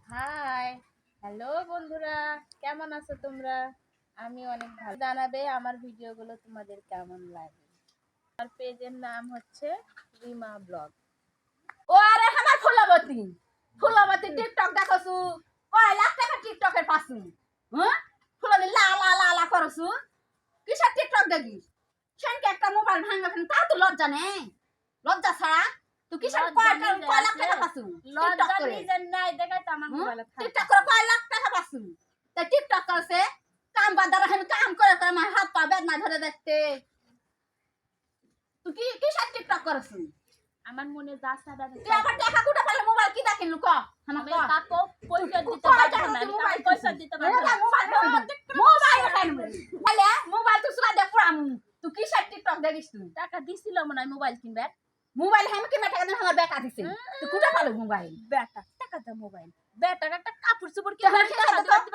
High, hello বন্ধুরা, কেমন আছো তোমরা? আমি অনেক ভালো। জানাবে আমার ভিডিওগুলো তোমাদের কেমন লাগে। আমার পেজের নাম হচ্ছে রিমা ব্লগ। ও আরে আমার ফুলবতী টিকটক দেখছু কয় লাখ টাকা টিকটকের পাছু হ্যাঁ ফুলবতী লা লা লা লা করছু কিসের টিকটক দেখিস সেনকে একটা মোবাইল ভাঙা ফেন তা তো লজ্জা নেই লজ্জা ছাড়া তুই কিসের কয় লাখ টাকা পাছু লজ্জা নিজের নাই দেখাই তো আমার মোবাইলে টিকটক করে কয় লাখ টাকা পাছু তা টিকটক করছে কাম বাদার আমি কাম করে করে আমার হাত পা বেদনা ধরে দেখতে তুই কি কিসের টিকটক করছু আমার মনে যা সাদা তুই আবার টাকা কুটা পারলে মোবাইল কি দেখিন লুক আমি কাকো পয়সা দিতে পারবো না, আমি পয়সা দিতে পারবো না। মোবাইল তো সুরা দেখ পুরাম তুই কি সাইড টিকটক দেখিস তুই টাকা দিছিল মনে হয় মোবাইল কিনবে। মোবাইল আমি কি টাকা দেন আমার বেটা দিছে তুই কুটা পালো মোবাইল বেটা টাকা দে মোবাইল, বেটা একটা কাপড় চোপড় তুই কিনে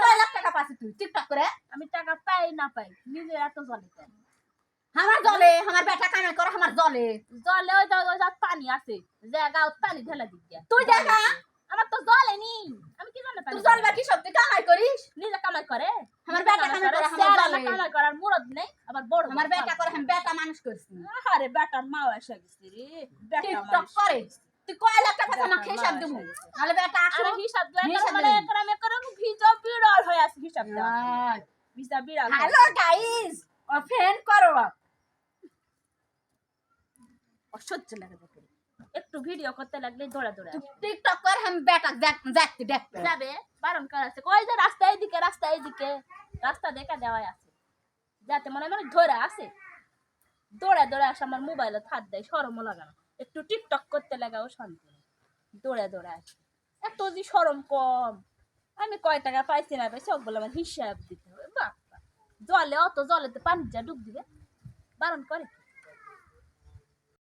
কয় লাখ টাকা পাছিস তুই টিকটক করে আমি টাকা পাই না পাই নিজে এত জলে দেয়। আমার জলে আমার বেটা কামাই করে আমার জলে জলে ওই পানি আছে যে গাঁত পানি ঢেলা দিক দিয়া তুই দেখা আমার তো জলে নি, আমি কি জানি তুই জলবা কি সব তুই কামাই করিস নিজে কামাই করে আমার বেটা কামাই করে আমার জলে কামাই করার মুরদ নেই আবার বড় আমার বেটা করে আমি বেটা মানুষ করছি আরে বেটার মা এসে গেছে রে বেটা টিকটক করে তুই কয় লাখ টাকা আমার হিসাব দেবো নালে বেটা আরে আসো হিসাব দেওয়া মানে একরামে করে ভিজা বিড়াল হয়ে আছে হিসাব দেওয়া ভিজা বিড়াল হ্যালো গাইস ও ফ্রেন্ড করো অসহ্য লাগে দেখে একটু ভিডিও করতে লাগলে দৌড়া দৌড়া টিকটক করে আমি বেটা দেখতে দেখতে যাবে বারণ করা আছে কই যে রাস্তা এইদিকে রাস্তা দেখা দেওয়াই আছে যাতে মনে মানে ধরে আছে দৌড়া দৌড়া আসে আমার মোবাইলে হাত দেয় শরমও লাগে না একটু টিকটক করতে লাগাও শান্তি দৌড়া দৌড়া আসে এত যে শরম কম আমি কয় টাকা পাইছি না পাইছি সবগুলো আমার হিসাব দিতে হবে বাবা জলে অত জলেতে পানি যা ডুব দিবে বারণ করে